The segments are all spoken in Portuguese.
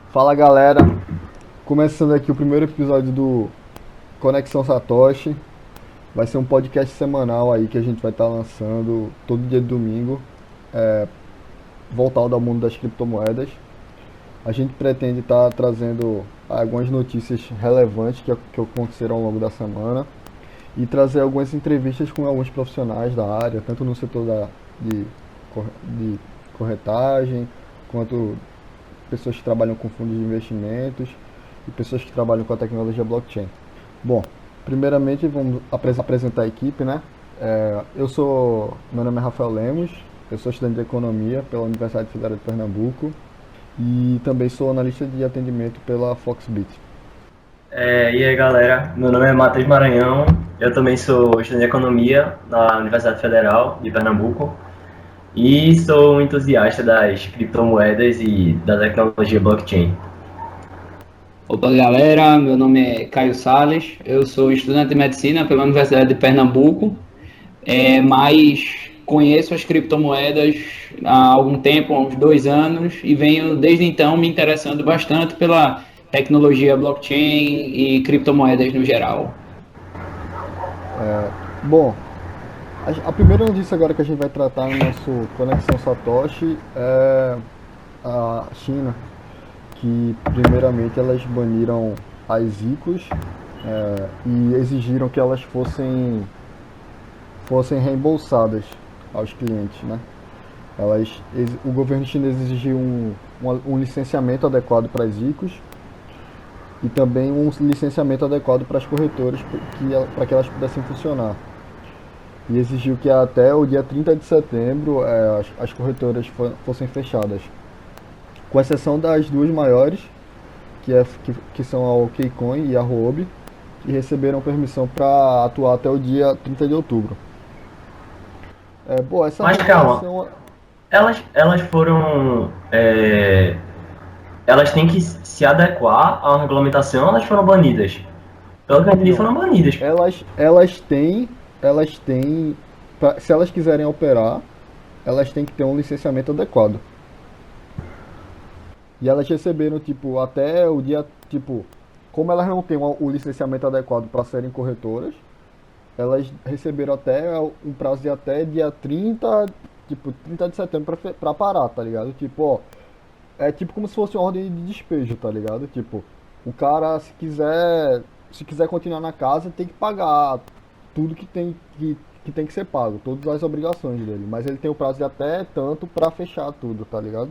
Fala galera, começando aqui o primeiro episódio do Conexão Satoshi. Vai ser um podcast semanal aí que a gente vai estar lançando todo dia de domingo, voltado ao mundo das criptomoedas. A gente pretende estar trazendo algumas notícias relevantes que aconteceram ao longo da semana e trazer algumas entrevistas com alguns profissionais da área, tanto no setor de, de corretagem, quanto pessoas que trabalham com fundos de investimentos e pessoas que trabalham com a tecnologia blockchain. Bom, primeiramente vamos apresentar a equipe, né? Meu nome é Rafael Lemos, eu sou estudante de economia pela Universidade Federal de Pernambuco e também sou analista de atendimento pela Foxbit. E aí, galera, meu nome é Matheus Maranhão, eu também sou estudante de Economia na Universidade Federal de Pernambuco e sou um entusiasta das criptomoedas e da tecnologia blockchain. Opa, galera, meu nome é Caio Sales, eu sou estudante de medicina pela Universidade de Pernambuco, mas conheço as criptomoedas há algum tempo, há uns 2 anos, e venho desde então me interessando bastante pela tecnologia blockchain e criptomoedas no geral. Bom, a primeira notícia agora que a gente vai tratar no nosso Conexão Satoshi é a China, que primeiramente elas baniram as ICOs e exigiram que elas fossem reembolsadas aos clientes, né? O governo chinês exigiu um licenciamento adequado para as ICOs e também um licenciamento adequado para as corretoras para que elas pudessem funcionar. E exigiu que até o dia 30 de setembro as corretoras fossem fechadas, com exceção das duas maiores, que são a OKCoin e a Huobi, que receberam permissão para atuar até o dia 30 de outubro. Bom, essa Mas calma, regulação. elas foram. Elas têm que se adequar à regulamentação, elas foram banidas. Pelo que eu entendi, Não, foram banidas. elas têm, se elas quiserem operar, elas têm que ter um licenciamento adequado. E elas receberam, tipo, até o dia, tipo, como elas não têm o licenciamento adequado para serem corretoras, elas receberam até um prazo de até dia 30, tipo, 30 de setembro pra parar, tá ligado? Tipo, ó, é tipo como se fosse uma ordem de despejo, tá ligado? Tipo, o cara, se quiser continuar na casa, tem que pagar tudo que tem que ser pago, todas as obrigações dele. Mas ele tem o prazo de até tanto pra fechar tudo, tá ligado?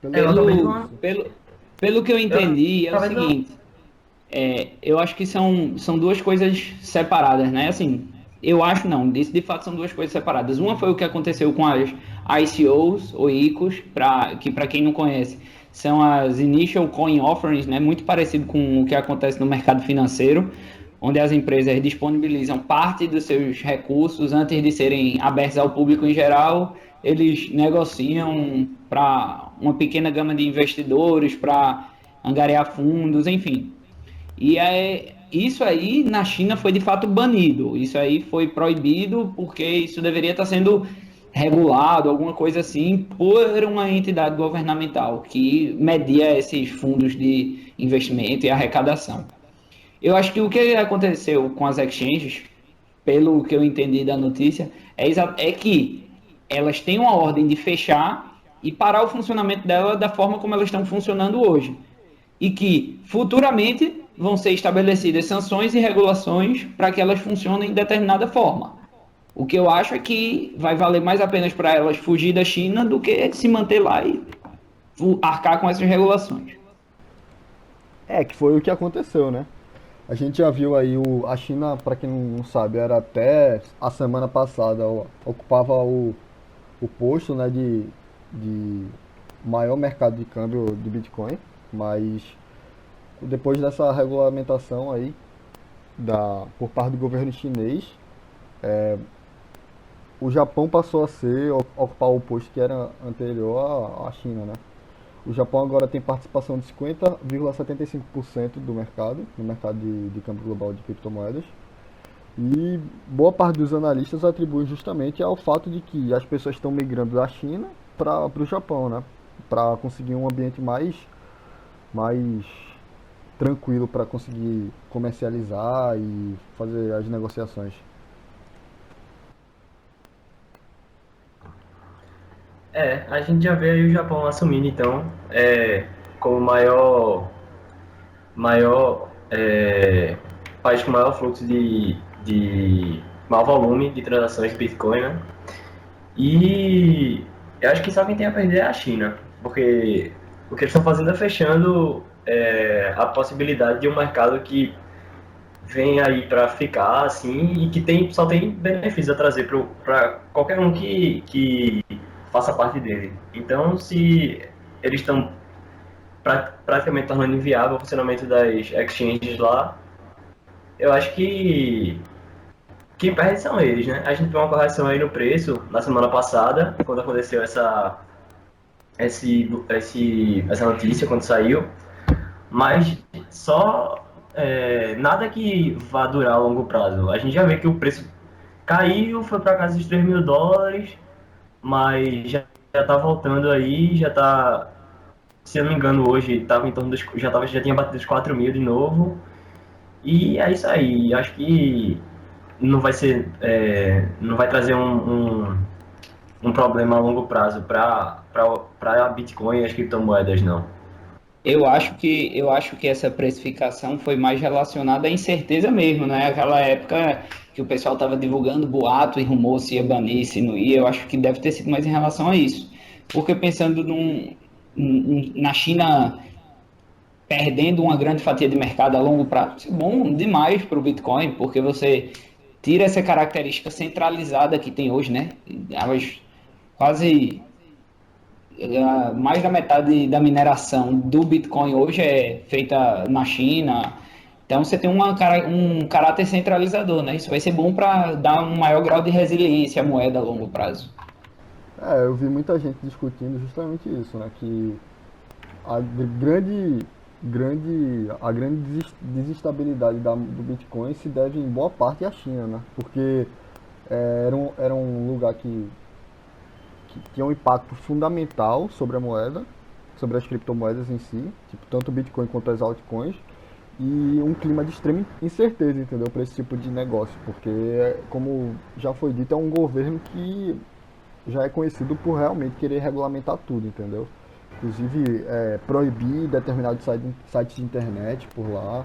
Pelo menos é Pelo, isso. pelo, pelo que eu entendi, é o Talvez eu. seguinte. Eu acho que são duas coisas separadas, né? Assim, eu acho não, de fato são duas coisas separadas. Uma foi o que aconteceu com as ICOs, ou ICOs, que para quem não conhece, são as Initial Coin Offerings, né? Muito parecido com o que acontece no mercado financeiro, onde as empresas disponibilizam parte dos seus recursos antes de serem abertos ao público em geral. Eles negociam para uma pequena gama de investidores, para angariar fundos, enfim. Isso aí na China foi de fato banido. Isso aí foi proibido porque isso deveria estar sendo regulado, alguma coisa assim, por uma entidade governamental que media esses fundos de investimento e arrecadação. Eu acho que o que aconteceu com as exchanges, pelo que eu entendi da notícia, é que elas têm uma ordem de fechar e parar o funcionamento dela da forma como elas estão funcionando hoje e que futuramente vão ser estabelecidas sanções e regulações para que elas funcionem de determinada forma. O que eu acho é que vai valer mais a pena para elas fugir da China do que se manter lá e arcar com essas regulações. Que foi o que aconteceu, né? A gente já viu aí a China, para quem não sabe, era até a semana passada, ocupava o posto, né, de maior mercado de câmbio de Bitcoin, mas depois dessa regulamentação aí por parte do governo chinês, o Japão passou a ocupar o posto que era anterior à China, né? O Japão agora tem participação de 50,75% do mercado, no mercado de câmbio global de criptomoedas. E boa parte dos analistas atribuem justamente ao fato de que as pessoas estão migrando da China para o Japão, né? Para conseguir um ambiente mais tranquilo para conseguir comercializar e fazer as negociações. A gente já vê aí o Japão assumindo, então, como maior país com maior fluxo de maior volume de transações de Bitcoin, né? E eu acho que só quem tem a perder é a China, porque o que eles estão fazendo é fechando a possibilidade de um mercado que vem aí para ficar assim e que só tem benefícios a trazer para qualquer um que faça parte dele. Então, se eles estão praticamente tornando inviável o funcionamento das exchanges lá, eu acho que quem perde são eles, né? A gente viu uma correção aí no preço na semana passada, quando aconteceu essa notícia, quando saiu, mas só nada que vá durar a longo prazo. A gente já vê que o preço caiu, foi para casa dos US$ 3.000, mas já está voltando aí, já está, se eu não me engano, hoje estava em torno dos, já tinha batido os 4.000 de novo. E é isso aí. Acho que não vai trazer um problema a longo prazo para Bitcoin e as criptomoedas, não. Eu acho que essa precificação foi mais relacionada à incerteza mesmo, né? Aquela época que o pessoal estava divulgando boato e rumor se ia banir, se não ia. Eu acho que deve ter sido mais em relação a isso. Porque pensando na China perdendo uma grande fatia de mercado a longo prazo, isso é bom demais para o Bitcoin, porque você tira essa característica centralizada que tem hoje, né? Quase mais da metade da mineração do Bitcoin hoje é feita na China. Então você tem um caráter centralizador, né? Isso vai ser bom para dar um maior grau de resiliência à moeda a longo prazo. Eu vi muita gente discutindo justamente isso, né? Que a grande desestabilidade do Bitcoin se deve em boa parte à China, né? Porque era um lugar que tinha um impacto fundamental sobre a moeda, sobre as criptomoedas em si, tipo, tanto o Bitcoin quanto as altcoins, e um clima de extrema incerteza, entendeu, para esse tipo de negócio, porque, como já foi dito, é um governo que já é conhecido por realmente querer regulamentar tudo, entendeu? Inclusive, proibir determinados sites de internet por lá.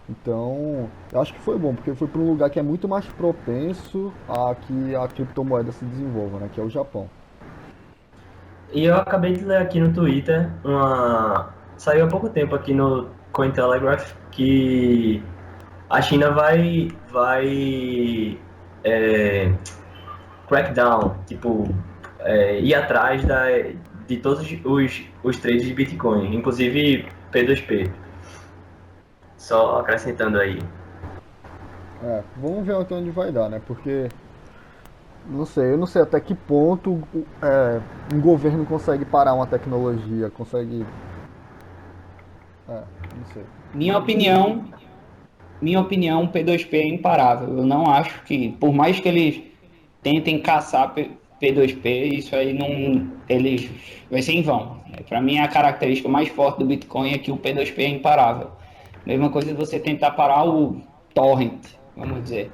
Então, eu acho que foi bom, porque foi para um lugar que é muito mais propenso a que a criptomoeda se desenvolva, né? Que é o Japão. E eu acabei de ler aqui no Twitter saiu há pouco tempo aqui no Cointelegraph que a China vai é, crackdown, tipo, ir atrás de todos os trades de Bitcoin, inclusive P2P. Só acrescentando aí. Vamos ver até onde vai dar, né? Porque não sei, eu não sei até que ponto um governo consegue parar uma tecnologia, consegue. Não sei. Minha opinião, minha opinião, P2P é imparável. Eu não acho que, por mais que eles tentem caçar P2P, isso aí não, eles vai ser em vão. Para mim, a característica mais forte do Bitcoin é que o P2P é imparável. Mesma coisa de você tentar parar o torrent, vamos dizer.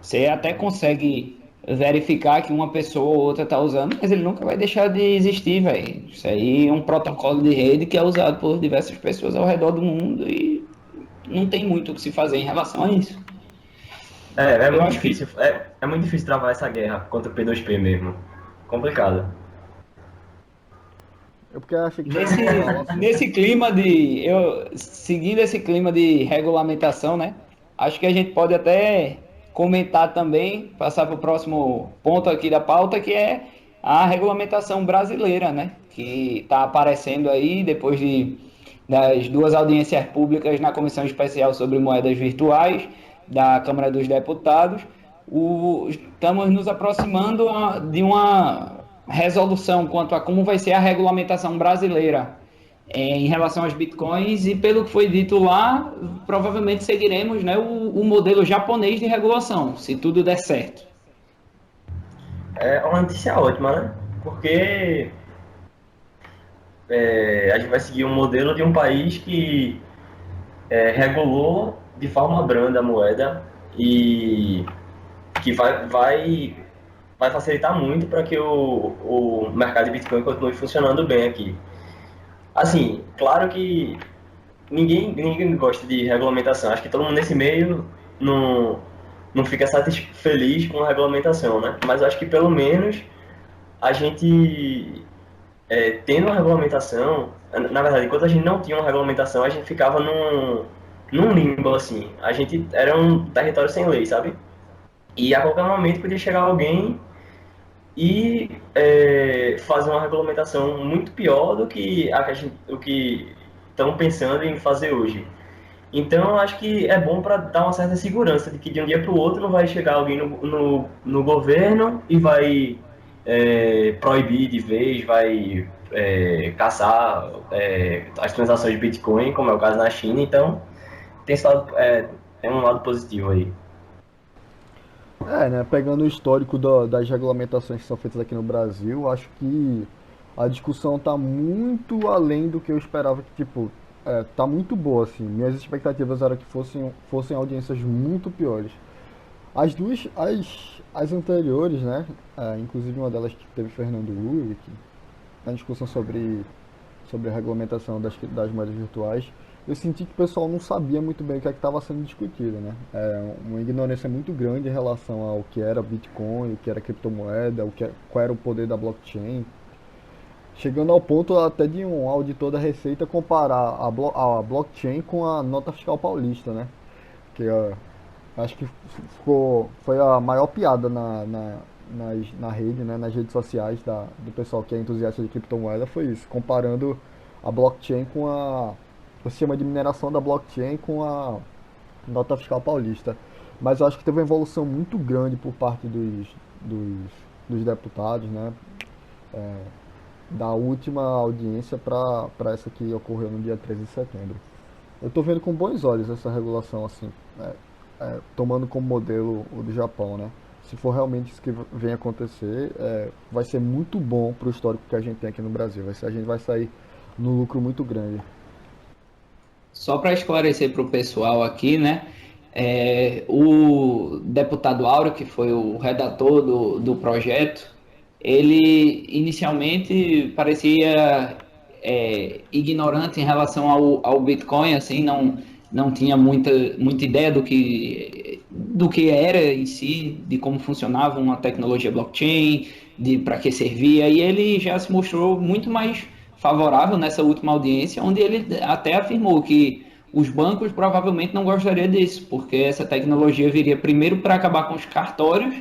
Você até consegue verificar que uma pessoa ou outra está usando, mas ele nunca vai deixar de existir, velho. Isso aí é um protocolo de rede que é usado por diversas pessoas ao redor do mundo e não tem muito o que se fazer em relação a isso. É Eu muito acho que difícil. É muito difícil travar essa guerra contra o P2P mesmo. Complicado. Eu porque achei que já ia encerrar o nesse, assunto. nesse clima seguindo esse clima de regulamentação, né? Acho que a gente pode até comentar também, passar para o próximo ponto aqui da pauta, que é a regulamentação brasileira, né? Que está aparecendo aí depois das duas audiências públicas na Comissão Especial sobre Moedas Virtuais da Câmara dos Deputados. Estamos nos aproximando de uma resolução quanto a como vai ser a regulamentação brasileira em relação aos bitcoins, e pelo que foi dito lá, provavelmente seguiremos, né, o modelo japonês de regulação, se tudo der certo. É uma notícia ótima, né? Porque a gente vai seguir um modelo de um país que regulou de forma branda a moeda e que vai facilitar muito para que o mercado de Bitcoin continue funcionando bem aqui. Assim, claro que ninguém gosta de regulamentação. Acho que todo mundo nesse meio não, não fica feliz com a regulamentação, né? Mas acho que pelo menos a gente tendo uma regulamentação, na verdade, enquanto a gente não tinha uma regulamentação, a gente ficava num limbo, assim. A gente era um território sem lei, sabe? E a qualquer momento podia chegar alguém e fazer uma regulamentação muito pior do que o que estão pensando em fazer hoje. Então, eu acho que é bom para dar uma certa segurança de que de um dia para o outro não vai chegar alguém no governo e vai proibir de vez, vai caçar as transações de Bitcoin, como é o caso na China. Então, tem um lado positivo aí. Né, pegando o histórico das regulamentações que são feitas aqui no Brasil, acho que a discussão tá muito além do que eu esperava que, tipo, tá muito boa, assim. Minhas expectativas eram que fossem audiências muito piores. As anteriores, né, inclusive uma delas que teve Fernando Uri, que na discussão sobre a regulamentação das moedas virtuais, eu senti que o pessoal não sabia muito bem o que é que estava sendo discutido, né? Uma ignorância muito grande em relação ao que era Bitcoin, o que era criptomoeda, qual era o poder da blockchain, chegando ao ponto até de um auditor da Receita comparar a blockchain com a nota fiscal paulista, né? Que acho que foi a maior piada na rede, né, nas redes sociais do pessoal que é entusiasta de criptomoeda, foi isso, comparando a blockchain com o sistema de mineração da blockchain com a nota fiscal paulista. Mas eu acho que teve uma evolução muito grande por parte dos, dos deputados, né, da última audiência para essa que ocorreu no dia 13 de setembro. Eu estou vendo com bons olhos essa regulação assim, tomando como modelo o do Japão, né? Se for realmente isso que vem acontecer, vai ser muito bom para o histórico que a gente tem aqui no Brasil. A gente vai sair no lucro muito grande. Só para esclarecer para o pessoal aqui, né? O deputado Áureo, que foi o redator do projeto, ele inicialmente parecia ignorante em relação ao Bitcoin, assim, não tinha muita ideia do que era em si, de como funcionava uma tecnologia blockchain, de para que servia, e ele já se mostrou muito mais favorável nessa última audiência, onde ele até afirmou que os bancos provavelmente não gostariam disso, porque essa tecnologia viria primeiro para acabar com os cartórios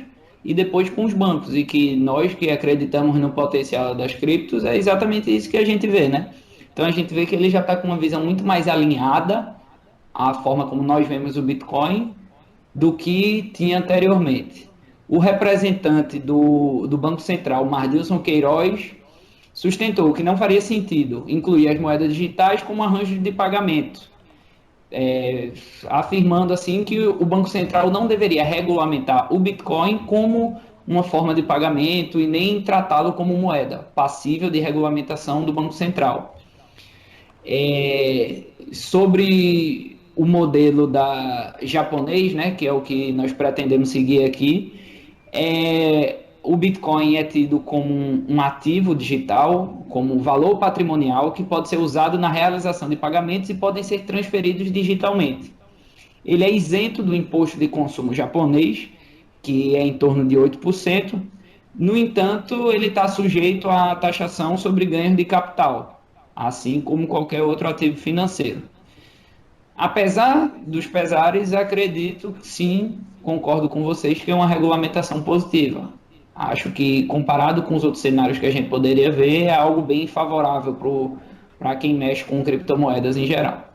e depois com os bancos, e que nós que acreditamos no potencial das criptos é exatamente isso que a gente vê, né? Então a gente vê que ele já está com uma visão muito mais alinhada à forma como nós vemos o Bitcoin do que tinha anteriormente. O representante do Banco Central, Mardilson Queiroz, sustentou que não faria sentido incluir as moedas digitais como arranjo de pagamento, afirmando assim que o Banco Central não deveria regulamentar o Bitcoin como uma forma de pagamento e nem tratá-lo como moeda passível de regulamentação do Banco Central. Sobre o modelo da japonês, né, que é o que nós pretendemos seguir aqui, o Bitcoin é tido como um ativo digital, como um valor patrimonial que pode ser usado na realização de pagamentos e podem ser transferidos digitalmente. Ele é isento do imposto de consumo japonês, que é em torno de 8%. No entanto, ele está sujeito à taxação sobre ganhos de capital, assim como qualquer outro ativo financeiro. Apesar dos pesares, acredito que sim, concordo com vocês que é uma regulamentação positiva. Acho que, comparado com os outros cenários que a gente poderia ver, é algo bem favorável para quem mexe com criptomoedas em geral.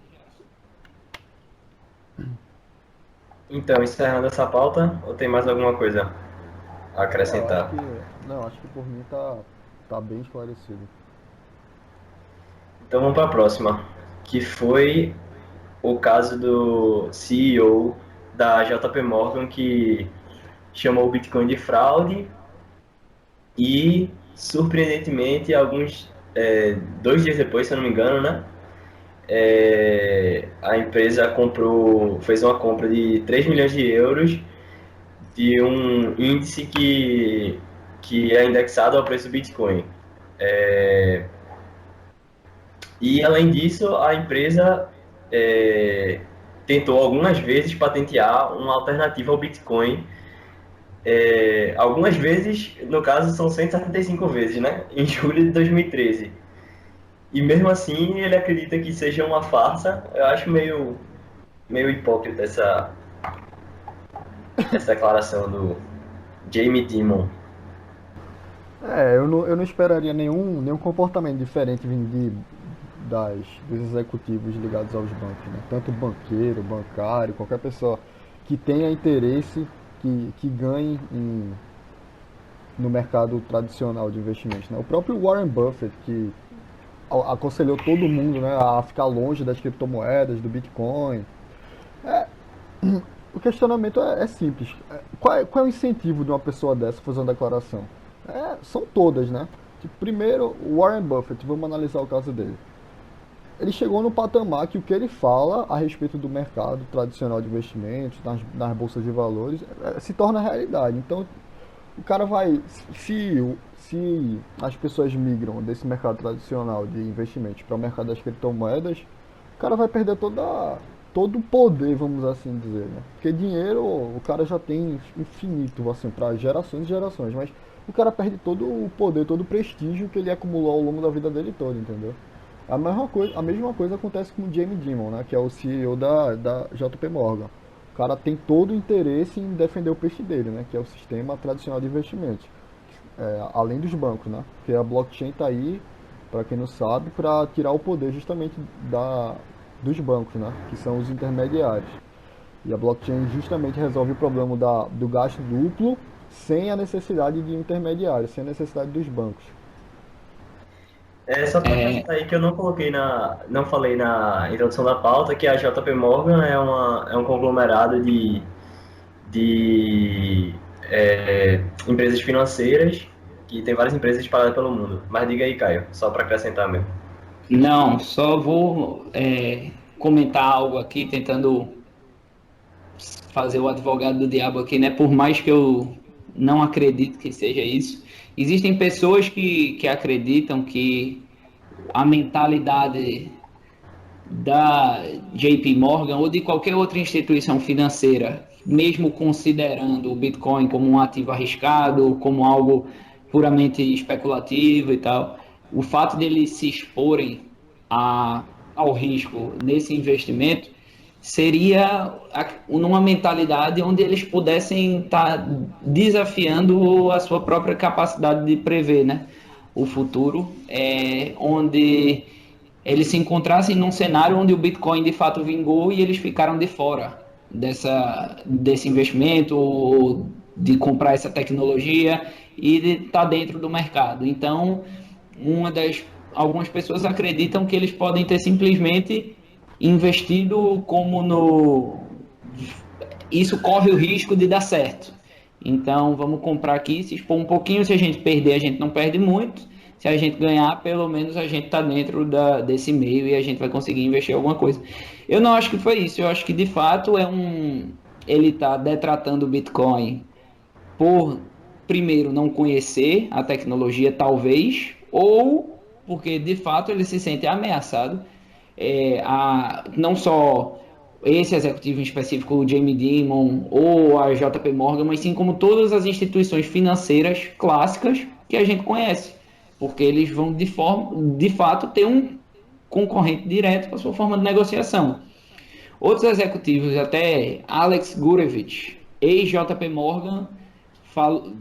Então, encerrando essa pauta, ou tem mais alguma coisa a Eu acho acrescentar? que, não, acho que por mim tá bem esclarecido. Então vamos para a próxima, que foi o caso do CEO da JP Morgan que chamou o Bitcoin de fraude e, surpreendentemente, alguns 2 dias depois, se eu não me engano, né? A empresa fez uma compra de 3 milhões de euros de um índice que é indexado ao preço do Bitcoin. E, além disso, a empresa tentou algumas vezes patentear uma alternativa ao Bitcoin. Algumas vezes, no caso, são 175 vezes, né? Em julho de 2013. E mesmo assim, ele acredita que seja uma farsa. Eu acho meio hipócrita essa declaração do Jamie Dimon. Eu não esperaria nenhum comportamento diferente vindo dos executivos ligados aos bancos, né? Tanto banqueiro, bancário, qualquer pessoa que tenha interesse, que ganhe no mercado tradicional de investimentos, né? O próprio Warren Buffett, que aconselhou todo mundo, né, a ficar longe das criptomoedas, do Bitcoin. O questionamento é simples. Qual é o incentivo de uma pessoa dessa fazer uma declaração? São todas, né? Tipo, primeiro, o Warren Buffett, vamos analisar o caso dele. Ele chegou no patamar que o que ele fala a respeito do mercado tradicional de investimentos, nas bolsas de valores, se torna realidade. Então, o cara vai. Se as pessoas migram desse mercado tradicional de investimentos para o mercado das criptomoedas, o cara vai perder todo o poder, vamos assim dizer, né? Porque dinheiro o cara já tem infinito, assim, para gerações e gerações, mas o cara perde todo o poder, todo o prestígio que ele acumulou ao longo da vida dele toda, entendeu? A mesma coisa acontece com o Jamie Dimon, né, que é o CEO da JP Morgan. O cara tem todo o interesse em defender o peixe dele, né, que é o sistema tradicional de investimentos, além dos bancos, né, porque a blockchain está aí, para quem não sabe, para tirar o poder justamente dos bancos, né, que são os intermediários. E a blockchain justamente resolve o problema do gasto duplo sem a necessidade de intermediários, sem a necessidade dos bancos. Só para acrescentar aí que eu não falei na introdução da pauta, que a JP Morgan é um conglomerado de empresas financeiras que tem várias empresas espalhadas pelo mundo. Mas diga aí, Caio, só para acrescentar mesmo. Não, só vou comentar algo aqui, tentando fazer o advogado do diabo aqui, né? Por mais que eu não acredito que seja isso, existem pessoas que acreditam que a mentalidade da JP Morgan ou de qualquer outra instituição financeira, mesmo considerando o Bitcoin como um ativo arriscado, como algo puramente especulativo e tal, o fato deles se exporem ao risco nesse investimento seria numa mentalidade onde eles pudessem estar desafiando a sua própria capacidade de prever, né, o futuro, onde eles se encontrassem num cenário onde o Bitcoin de fato vingou e eles ficaram de fora desse investimento, ou de comprar essa tecnologia e de estar dentro do mercado. Então, algumas pessoas acreditam que eles podem ter simplesmente investido como isso corre o risco de dar certo. Então, vamos comprar aqui, se expor um pouquinho, se a gente perder, a gente não perde muito. Se a gente ganhar, pelo menos a gente está dentro desse meio e a gente vai conseguir investir em alguma coisa. Eu não acho que foi isso, eu acho que de fato ele está detratando o Bitcoin por, primeiro, não conhecer a tecnologia, talvez, ou porque de fato ele se sente ameaçado. Não só esse executivo em específico, o Jamie Dimon ou a JP Morgan, mas sim como todas as instituições financeiras clássicas que a gente conhece, porque eles vão de fato ter um concorrente direto para sua forma de negociação. Outros executivos, até Alex Gurevich, ex-JP Morgan,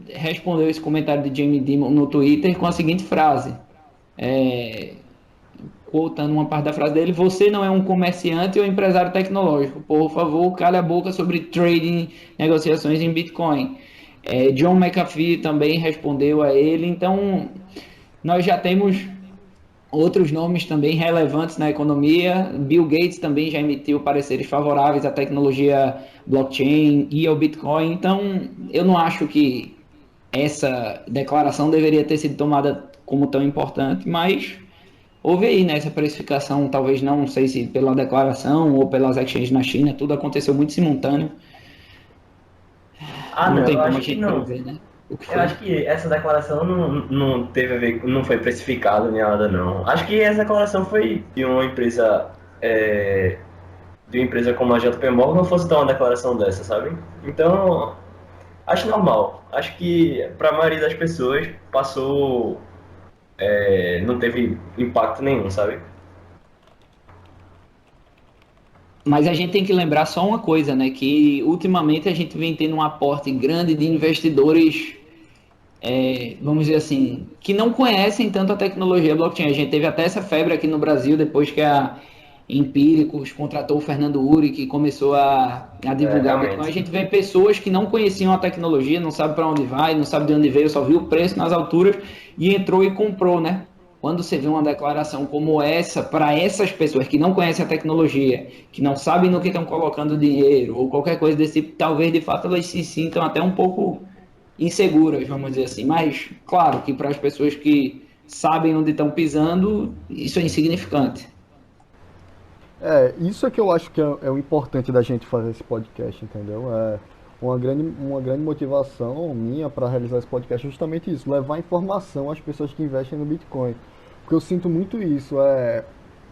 respondeu esse comentário de Jamie Dimon no Twitter com a seguinte frase, quotando uma parte da frase dele: você não é um comerciante ou empresário tecnológico, por favor, cale a boca sobre trading, negociações em Bitcoin. John McAfee também respondeu a ele. Então, nós já temos outros nomes também relevantes na economia. Bill Gates também já emitiu pareceres favoráveis à tecnologia blockchain e ao Bitcoin. Então, eu não acho que essa declaração deveria ter sido tomada como tão importante, mas houve aí, né, essa precificação, talvez não sei se pela declaração ou pelas exchanges na China, tudo aconteceu muito simultâneo, Ah, não não, tem eu como a acho que gente não. prever, né, o que Eu foi. acho que essa declaração não teve a ver, não foi precificada nem nada, não. Acho que essa declaração foi é, de uma empresa como a JP Morgan, não fosse dar uma declaração dessa, sabe? Então, acho normal. Acho que para a maioria das pessoas passou, não teve impacto nenhum, sabe? Mas a gente tem que lembrar só uma coisa, né, que ultimamente a gente vem tendo um aporte grande de investidores, vamos dizer assim, que não conhecem tanto a tecnologia blockchain. A gente teve até essa febre aqui no Brasil depois que a Empíricos contratou o Fernando Uri, que começou a É, divulgar Bitcoin. A realmente. gente vê pessoas que não conheciam a tecnologia, não sabe para onde vai, não sabe de onde veio, só viu o preço nas alturas e entrou e comprou, né? Quando você vê uma declaração como essa, para essas pessoas que não conhecem a tecnologia, que não sabem no que estão colocando dinheiro, ou qualquer coisa desse tipo, talvez de fato elas se sintam até um pouco inseguras, vamos dizer assim. Mas, claro que para as pessoas que sabem onde estão pisando, isso é insignificante. Isso é que eu acho que é o importante da gente fazer esse podcast, entendeu? Uma grande motivação minha para realizar esse podcast é justamente isso, levar informação às pessoas que investem no Bitcoin. Porque eu sinto muito isso,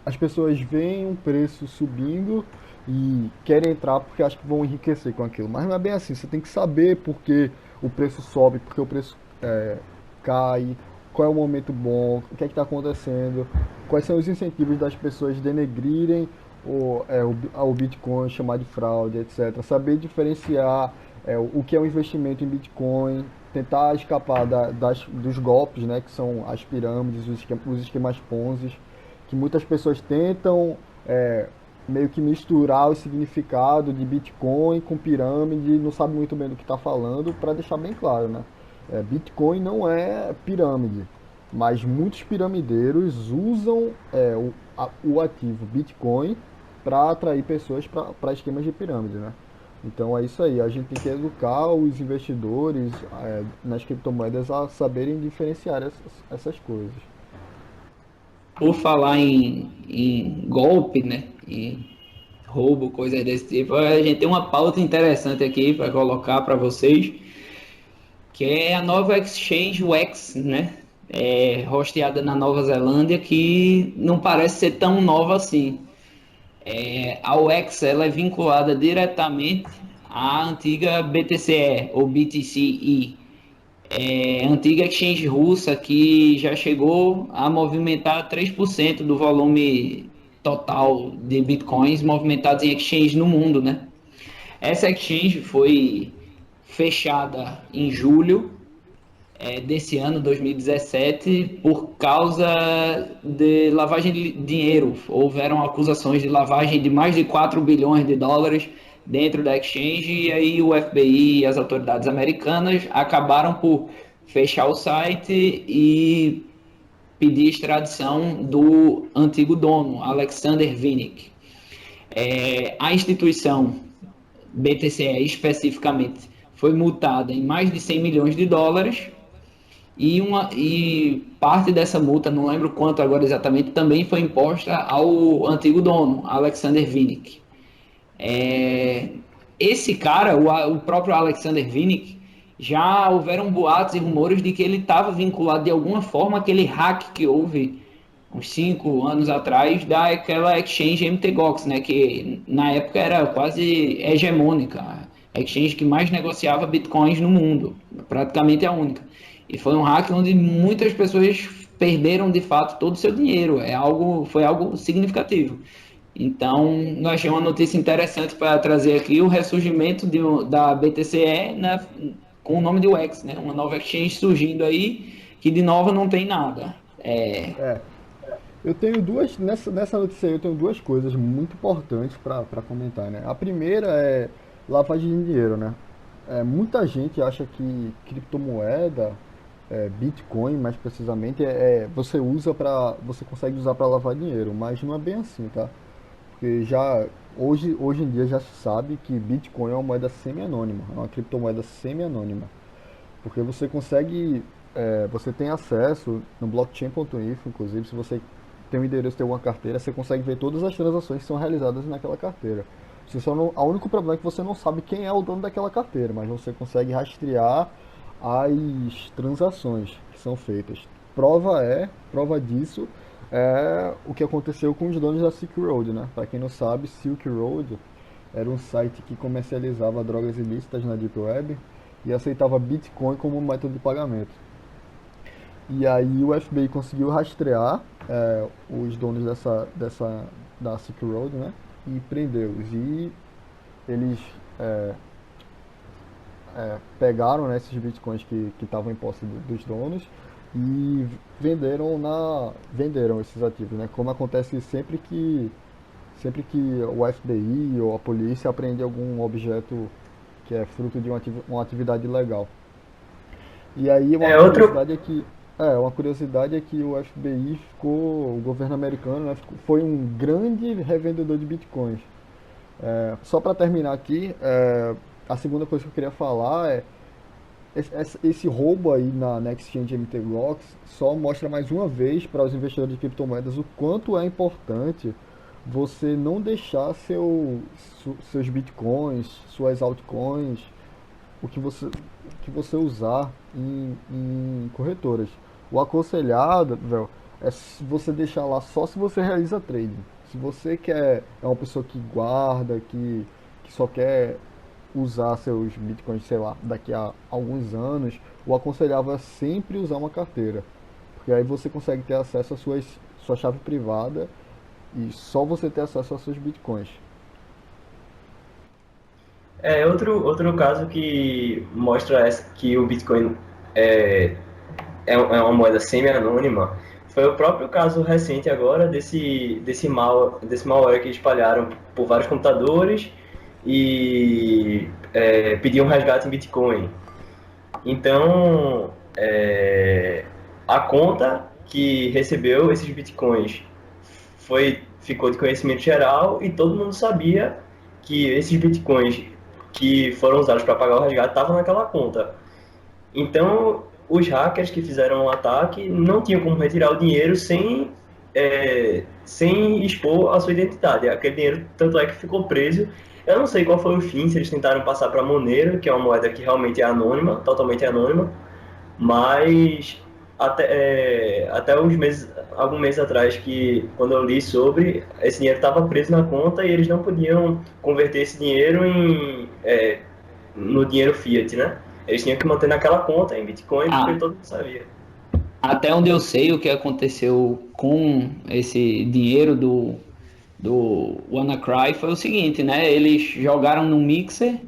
as pessoas veem um preço subindo e querem entrar porque acham que vão enriquecer com aquilo. Mas não é bem assim, você tem que saber por que o preço sobe, porque o preço cai, qual é o momento bom, o que é que está acontecendo, quais são os incentivos das pessoas denegrirem o Bitcoin, chamar de fraude, etc. Saber diferenciar o que é um investimento em Bitcoin, tentar escapar dos golpes, né, que são as pirâmides, os esquemas Ponzi, que muitas pessoas tentam meio que misturar o significado de Bitcoin com pirâmide, não sabe muito bem do que está falando, para deixar bem claro, né? Bitcoin não é pirâmide, mas muitos piramideiros usam o ativo Bitcoin para atrair pessoas para esquemas de pirâmide, né? Então é isso aí, a gente tem que educar os investidores nas criptomoedas a saberem diferenciar essas coisas. Por falar em golpe, né? Em roubo, coisas desse tipo, a gente tem uma pauta interessante aqui para colocar para vocês, que é a nova Exchange Wax, né? Hosteada na Nova Zelândia, que não parece ser tão nova assim. A UX ela é vinculada diretamente à antiga BTCE ou BTCE, antiga exchange russa que já chegou a movimentar 3% do volume total de bitcoins movimentados em exchange no mundo, né? Essa exchange foi fechada em julho desse ano, 2017, por causa de lavagem de dinheiro. Houveram acusações de lavagem de mais de 4 bilhões de dólares dentro da exchange, e aí o FBI e as autoridades americanas acabaram por fechar o site e pedir extradição do antigo dono, Alexander Vinnik. A instituição BTCE especificamente foi multada em mais de 100 milhões de dólares e parte dessa multa, não lembro quanto agora exatamente, também foi imposta ao antigo dono, Alexander Vinnik. Esse cara, o próprio Alexander Vinnik, já houveram boatos e rumores de que ele estava vinculado de alguma forma àquele hack que houve uns 5 anos atrás daquela exchange MTGOX, né, que na época era quase hegemônica, a exchange que mais negociava bitcoins no mundo, praticamente a única. E foi um hack onde muitas pessoas perderam de fato todo o seu dinheiro, foi algo significativo. Então, eu achei uma notícia interessante para trazer aqui o ressurgimento da BTCE com o nome de UX, né? Uma nova exchange surgindo aí, que de nova não tem nada. É, eu tenho nessa notícia aí eu tenho duas coisas muito importantes para comentar, né? A primeira é lavagem de dinheiro, né? Muita gente acha que criptomoeda, Bitcoin mais precisamente, você consegue usar para lavar dinheiro, mas não é bem assim, tá? Porque hoje em dia já se sabe que Bitcoin é uma moeda semi-anônima, é uma criptomoeda semi-anônima. Porque você consegue você tem acesso no blockchain.info, inclusive, se você tem o endereço de alguma carteira, você consegue ver todas as transações que são realizadas naquela carteira. Você só não, o único problema é que você não sabe quem é o dono daquela carteira, mas você consegue rastrear as transações que são feitas. Prova disso é o que aconteceu com os donos da Silk Road, né? Para quem não sabe, Silk Road era um site que comercializava drogas ilícitas na Deep Web e aceitava Bitcoin como método de pagamento. E aí o FBI conseguiu rastrear os donos da Silk Road, né? E prendeu-os. E eles pegaram, né, esses bitcoins que estavam em posse dos donos e venderam esses ativos, né? Como acontece sempre que o FBI ou a polícia apreende algum objeto que é fruto de uma atividade ilegal. E aí É outro. uma curiosidade é que o FBI o governo americano, né, foi um grande revendedor de bitcoins. Só para terminar aqui, a segunda coisa que eu queria falar é esse roubo aí na Exchange MT-Gox só mostra mais uma vez para os investidores de criptomoedas o quanto é importante você não deixar seus bitcoins, suas altcoins, o que você usar em corretoras. O aconselhado, velho, é você deixar lá só se você realiza trading. Se você é uma pessoa que guarda, que só quer usar seus bitcoins, sei lá, daqui a alguns anos, o aconselhável é sempre usar uma carteira. Porque aí você consegue ter acesso à sua chave privada e só você ter acesso aos seus bitcoins. Outro caso que mostra que o Bitcoin é, é uma moeda semi-anônima foi o próprio caso recente agora desse malware que espalharam por vários computadores e pediam um resgate em Bitcoin. Então, a conta que recebeu esses Bitcoins ficou de conhecimento geral e todo mundo sabia que esses Bitcoins que foram usados para pagar o resgate estavam naquela conta. Então, os hackers que fizeram o ataque não tinham como retirar o dinheiro sem expor a sua identidade. Aquele dinheiro, tanto é que ficou preso. Eu não sei qual foi o fim, se eles tentaram passar para Monero, que é uma moeda que realmente é anônima, totalmente anônima, mas até alguns meses atrás, quando eu li sobre, esse dinheiro estava preso na conta e eles não podiam converter esse dinheiro no dinheiro fiat, né? Eles tinham que manter naquela conta em Bitcoin porque Ah, todo mundo sabia. até onde eu sei o que aconteceu com esse dinheiro do WannaCry foi o seguinte, né? Eles jogaram no mixer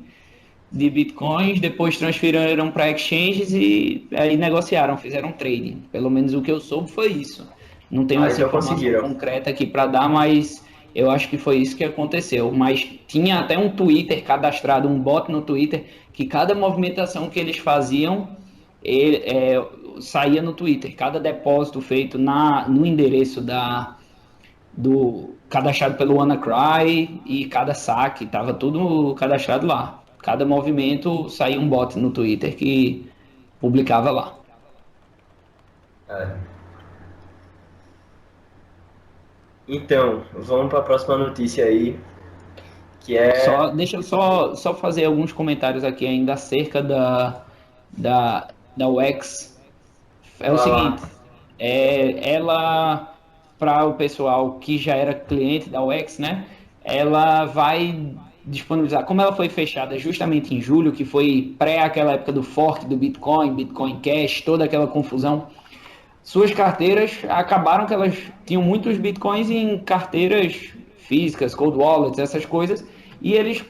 de bitcoins, depois transferiram para exchanges e aí negociaram, fizeram trading. Pelo menos o que eu soube foi isso. Não tenho Ah, essa então informação conseguiram. concreta aqui para dar, mas eu acho que foi isso que aconteceu. Mas tinha até um Twitter cadastrado, um bot no Twitter, que cada movimentação que eles faziam saía no Twitter. Cada depósito feito no endereço do cadastrado pelo WannaCry e cada saque, estava tudo cadastrado lá. Cada movimento saía um bot no Twitter que publicava lá. É. Então, vamos para a próxima notícia aí, que é. Deixa eu só fazer alguns comentários aqui ainda acerca da UX. É o Vai lá. seguinte, ela, para o pessoal que já era cliente da UX, né? Ela vai disponibilizar, como ela foi fechada justamente em julho, que foi pré aquela época do fork do Bitcoin, Bitcoin Cash, toda aquela confusão, suas carteiras acabaram que elas tinham muitos bitcoins em carteiras físicas, cold wallets, essas coisas, e eles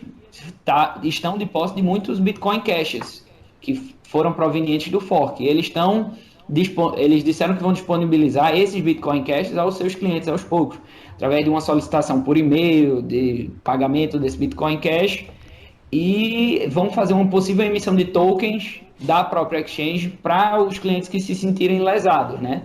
estão de posse de muitos bitcoin caches que foram provenientes do fork. Eles disseram que vão disponibilizar esses bitcoin caches aos seus clientes aos poucos, através de uma solicitação por e-mail, de pagamento desse bitcoin cash, e vão fazer uma possível emissão de tokens da própria exchange para os clientes que se sentirem lesados, né?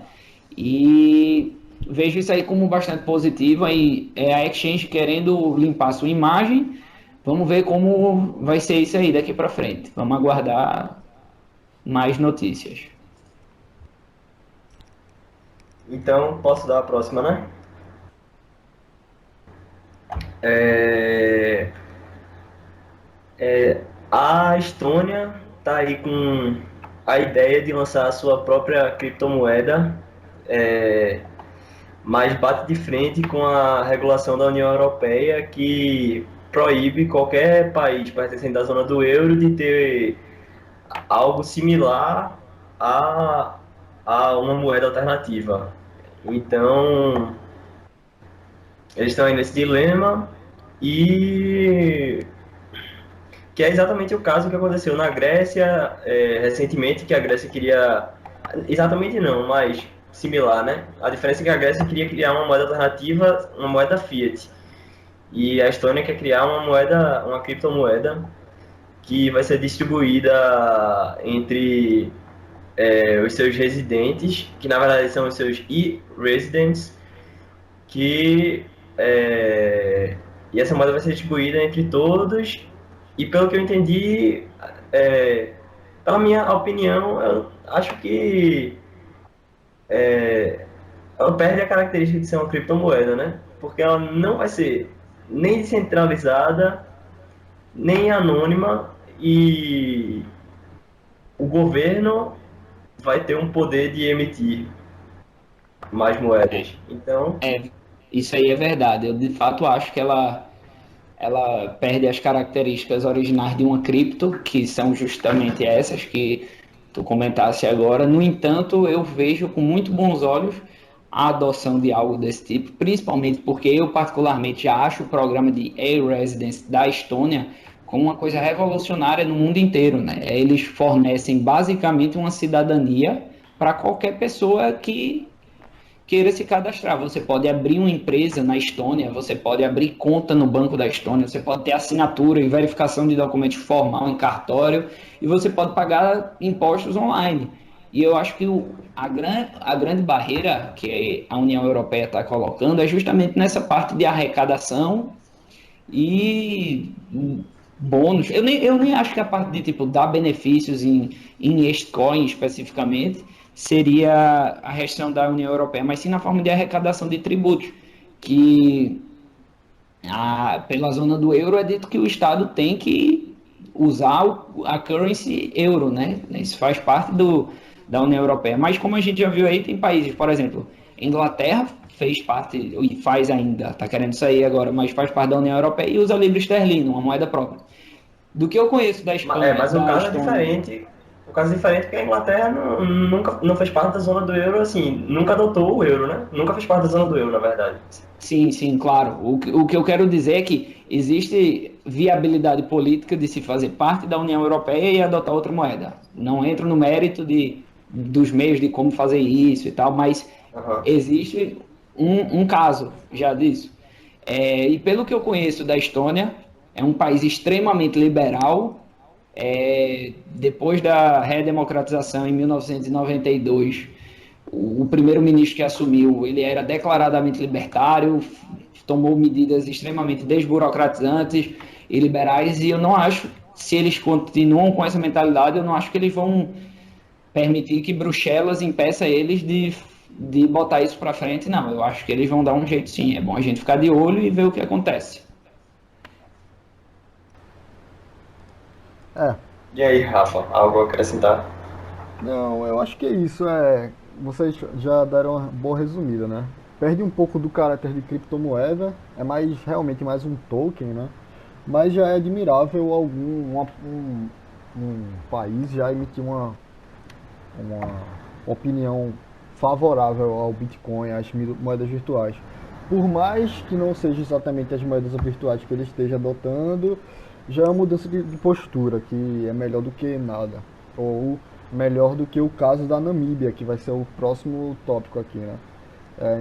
E vejo isso aí como bastante positivo. Aí é a exchange querendo limpar sua imagem. Vamos ver como vai ser isso aí daqui para frente. Vamos aguardar mais notícias. Então, posso dar a próxima, né? É, a Estônia está aí com a ideia de lançar a sua própria criptomoeda, é, mas bate de frente com a regulação da União Europeia que proíbe qualquer país pertencente à zona do euro de ter algo similar a, a uma moeda alternativa. Então, eles estão aí nesse dilema e que é exatamente o caso que aconteceu na Grécia recentemente, que a Grécia queria, exatamente não, mas similar, né? A diferença é que a Grécia queria criar uma moeda alternativa, uma moeda fiat, e a Estônia quer criar uma moeda, uma criptomoeda que vai ser distribuída entre os seus residentes, que na verdade são os seus e-residents, que e essa moeda vai ser distribuída entre todos. E pelo que eu entendi, é, pela minha opinião, eu acho que ela perde a característica de ser uma criptomoeda, né? Porque ela não vai ser nem descentralizada, nem anônima, e o governo vai ter um poder de emitir mais É, moedas. Então, isso aí é verdade. Eu de fato acho que ela perde as características originais de uma cripto, que são justamente essas que tu comentasse agora. No entanto, eu vejo com muito bons olhos a adoção de algo desse tipo, principalmente porque eu particularmente já acho o programa de e-residence da Estônia como uma coisa revolucionária no mundo inteiro, né? Eles fornecem basicamente uma cidadania para qualquer pessoa que queira se cadastrar. Você pode abrir uma empresa na Estônia, você pode abrir conta no Banco da Estônia, você pode ter assinatura e verificação de documentos formal em cartório e você pode pagar impostos online. E eu acho que a grande barreira que a União Europeia está colocando é justamente nessa parte de arrecadação e bônus. Eu nem acho que a parte de tipo dar benefícios em Estcoin especificamente seria a restrição da União Europeia, mas sim na forma de arrecadação de tributos, que pela zona do euro é dito que o Estado tem que usar a currency euro, né? Isso faz parte da União Europeia. Mas como a gente já viu aí, tem países, por exemplo, Inglaterra fez parte, e faz ainda, está querendo sair agora, mas faz parte da União Europeia e usa a libra esterlina, uma moeda própria. Do que eu conheço da Espanha, mas o da caso é Estônia. diferente. O caso é diferente porque a Inglaterra nunca não fez parte da zona do euro, assim, nunca adotou o euro, né? Nunca fez parte da zona do euro, na verdade. Sim, sim, claro. O que eu quero dizer é que existe viabilidade política de se fazer parte da União Europeia e adotar outra moeda. Não entro no mérito dos meios de como fazer isso e tal, mas Aham. existe um caso já disso. E pelo que eu conheço da Estônia, é um país extremamente liberal. Depois da redemocratização em 1992, o primeiro-ministro que assumiu, ele era declaradamente libertário, tomou medidas extremamente desburocratizantes e liberais, e eu não acho, se eles continuam com essa mentalidade, eu não acho que eles vão permitir que Bruxelas impeça eles de botar isso para frente, não. Eu acho que eles vão dar um jeito sim. É bom a gente ficar de olho e ver o que acontece. É, E aí, Rafa, algo a acrescentar? não, eu acho que é isso. Vocês já deram uma boa resumida, né? Perde um pouco do caráter de criptomoeda, é mais realmente mais um token, né? Mas já é admirável um país já emitir uma opinião favorável ao Bitcoin, às moedas virtuais. Por mais que não seja exatamente as moedas virtuais que ele esteja adotando, já é uma mudança de postura, que é melhor do que nada. Ou melhor do que o caso da Namíbia, que vai ser o próximo tópico aqui, né?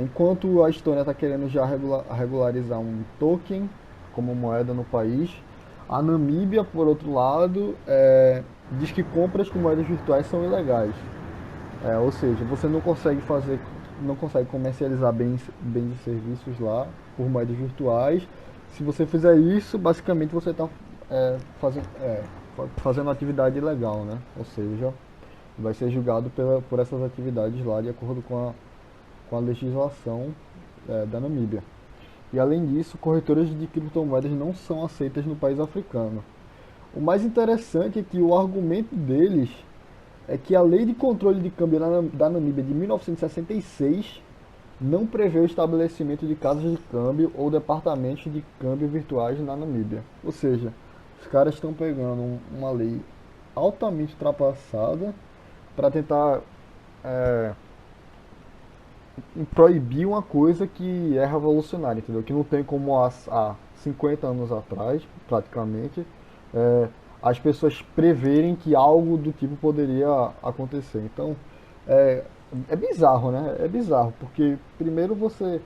Enquanto a Estônia está querendo já regularizar um token como moeda no país, a Namíbia, por outro lado, diz que compras com moedas virtuais são ilegais. Ou seja, você não consegue comercializar bens e serviços lá por moedas virtuais. Se você fizer isso, basicamente você está fazendo, fazendo atividade ilegal, né? Ou seja, vai ser julgado por essas atividades lá de acordo com com a legislação da Namíbia. E além disso, corretoras de criptomoedas não são aceitas no país africano. O mais interessante é que o argumento deles é que a Lei de Controle de Câmbio da Namíbia de 1966 não prevê o estabelecimento de casas de câmbio ou departamentos de câmbio virtuais na Namíbia. Ou seja, os caras estão pegando uma lei altamente ultrapassada para tentar proibir uma coisa que é revolucionária, entendeu? Que não tem como há 50 anos atrás, praticamente, as pessoas preverem que algo do tipo poderia acontecer. Então, é bizarro, né? É bizarro, porque primeiro você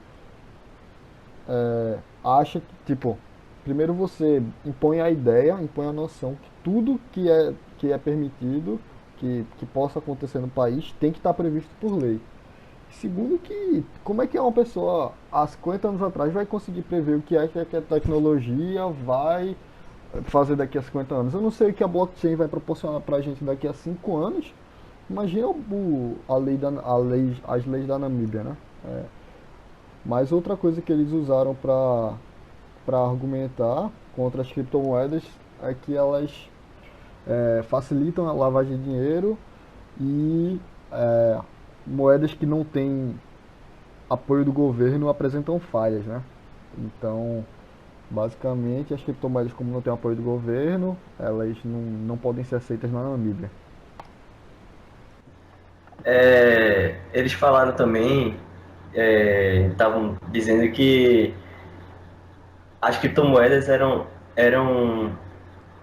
acha que, tipo, primeiro você impõe a ideia, impõe a noção que tudo que é permitido, que possa acontecer no país, tem que estar previsto por lei. Segundo que, como é que uma pessoa há 50 anos atrás vai conseguir prever o que a tecnologia vai fazer daqui a 50 anos? Eu não sei o que a blockchain vai proporcionar pra gente daqui a 5 anos. Imagina as leis da Namíbia, né? Mas outra coisa que eles usaram para argumentar contra as criptomoedas é que elas facilitam a lavagem de dinheiro e moedas que não têm apoio do governo apresentam falhas, né? Então, basicamente, as criptomoedas, como não têm apoio do governo, elas não podem ser aceitas na Namíbia. Eles falaram também, estavam dizendo que as criptomoedas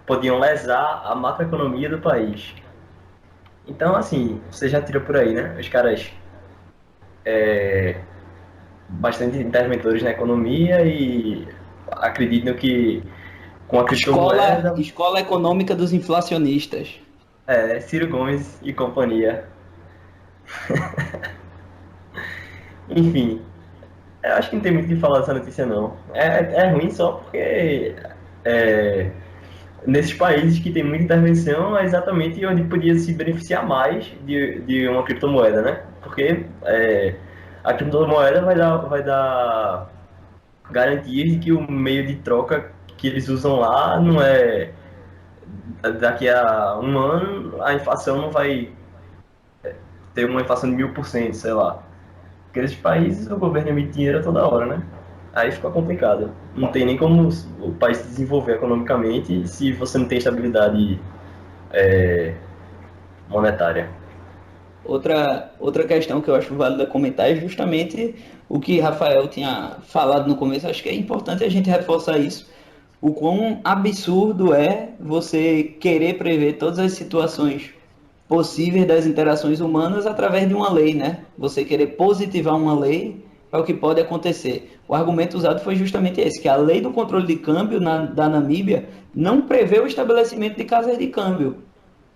podiam lesar a macroeconomia do país. Então, assim, você já tira por aí, né? Os caras bastante interventores na economia e acreditam que com a criptomoeda, Escola econômica dos inflacionistas. Ciro Gomes e companhia. Enfim, eu acho que não tem muito o que falar dessa notícia, não. É ruim só porque é, nesses países que tem muita intervenção é exatamente onde podia se beneficiar mais de uma criptomoeda, né? Porque a criptomoeda vai dar garantias de que o meio de troca que eles usam lá não é. Daqui a um ano a inflação não vai ter uma inflação de 1000%, sei lá. Porque esses países o governo emite dinheiro a toda hora, né? Aí fica complicado. Não tem nem como o país se desenvolver economicamente se você não tem estabilidade monetária. Outra questão que eu acho válida comentar é justamente o que Rafael tinha falado no começo. Acho que é importante a gente reforçar isso. O quão absurdo é você querer prever todas as situações possíveis das interações humanas através de uma lei, né? Você querer positivar uma lei para o que pode acontecer. O argumento usado foi justamente esse, que a lei do controle de câmbio da Namíbia não prevê o estabelecimento de casas de câmbio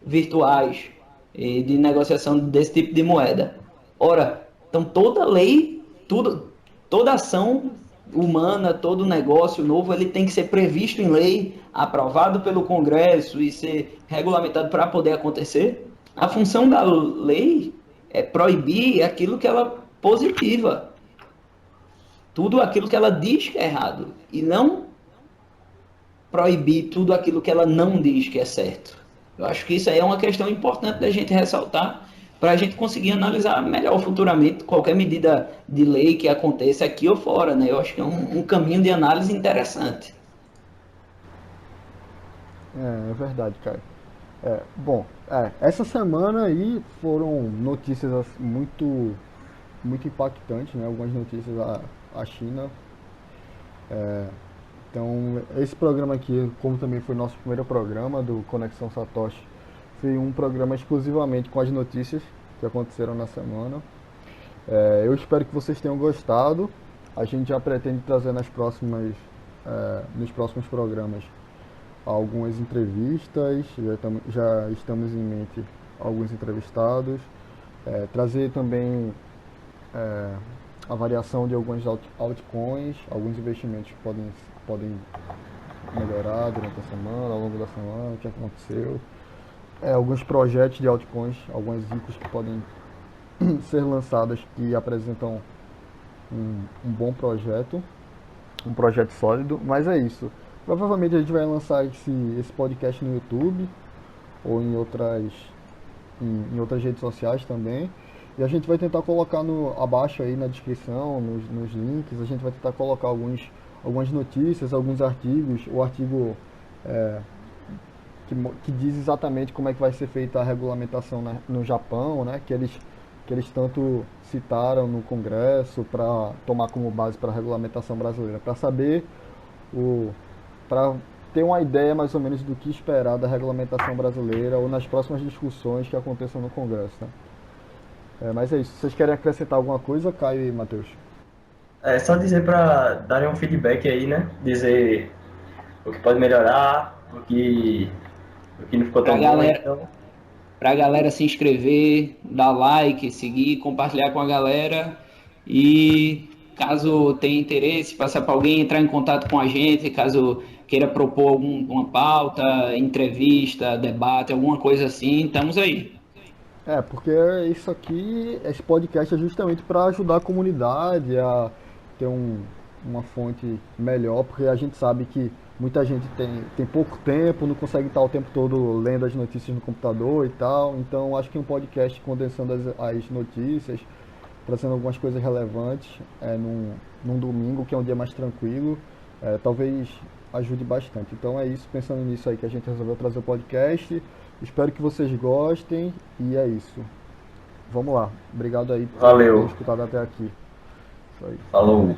virtuais e de negociação desse tipo de moeda. Ora, então toda lei, toda ação humana, todo negócio novo, ele tem que ser previsto em lei, aprovado pelo Congresso e ser regulamentado para poder acontecer. A função da lei é proibir aquilo que ela positiva, tudo aquilo que ela diz que é errado, e não proibir tudo aquilo que ela não diz que é certo. Eu acho que isso aí é uma questão importante da gente ressaltar para a gente conseguir analisar melhor futuramente qualquer medida de lei que aconteça aqui ou fora, né? Eu acho que é um caminho de análise interessante. É verdade, cara. Bom, essa semana aí foram notícias assim, muito impactantes, né? Algumas notícias a China. Então, esse programa aqui, como também foi nosso primeiro programa do Conexão Satoshi, foi um programa exclusivamente com as notícias que aconteceram na semana. Eu espero que vocês tenham gostado. A gente já pretende trazer nos próximos programas algumas entrevistas, já estamos em mente alguns entrevistados, trazer também a variação de algumas altcoins, alguns investimentos que podem melhorar durante a semana, ao longo da semana, o que aconteceu, alguns projetos de altcoins, algumas ICOs que podem ser lançadas que apresentam um bom projeto, um projeto sólido, mas é isso. Provavelmente a gente vai lançar esse podcast no YouTube ou em outras redes sociais também. E a gente vai tentar colocar abaixo aí na descrição, nos links, a gente vai tentar colocar algumas notícias, alguns artigos, o artigo é, que diz exatamente como é que vai ser feita a regulamentação no Japão, né, que eles tanto citaram no Congresso para tomar como base para a regulamentação brasileira, para saber, para ter uma ideia mais ou menos do que esperar da regulamentação brasileira ou nas próximas discussões que aconteçam no Congresso. Né? Mas é isso. Vocês querem acrescentar alguma coisa, Caio e Matheus? É só dizer para darem um feedback aí, né? Dizer o que pode melhorar, o que não ficou Pra tão bom, galera, então. pra galera se inscrever, dar like, seguir, compartilhar com a galera. E caso tenha interesse, passar para alguém entrar em contato com a gente, caso queira propor uma pauta, entrevista, debate, alguma coisa assim, estamos aí. Porque isso aqui, esse podcast é justamente para ajudar a comunidade a ter uma fonte melhor, porque a gente sabe que muita gente tem pouco tempo, não consegue estar o tempo todo lendo as notícias no computador e tal. Então acho que um podcast condensando as notícias, trazendo algumas coisas relevantes num domingo, que é um dia mais tranquilo, talvez ajude bastante. Então é isso, pensando nisso aí que a gente resolveu trazer o podcast. Espero que vocês gostem e é isso. Vamos lá. Obrigado aí por ter Valeu, escutado até aqui. Isso aí. falou.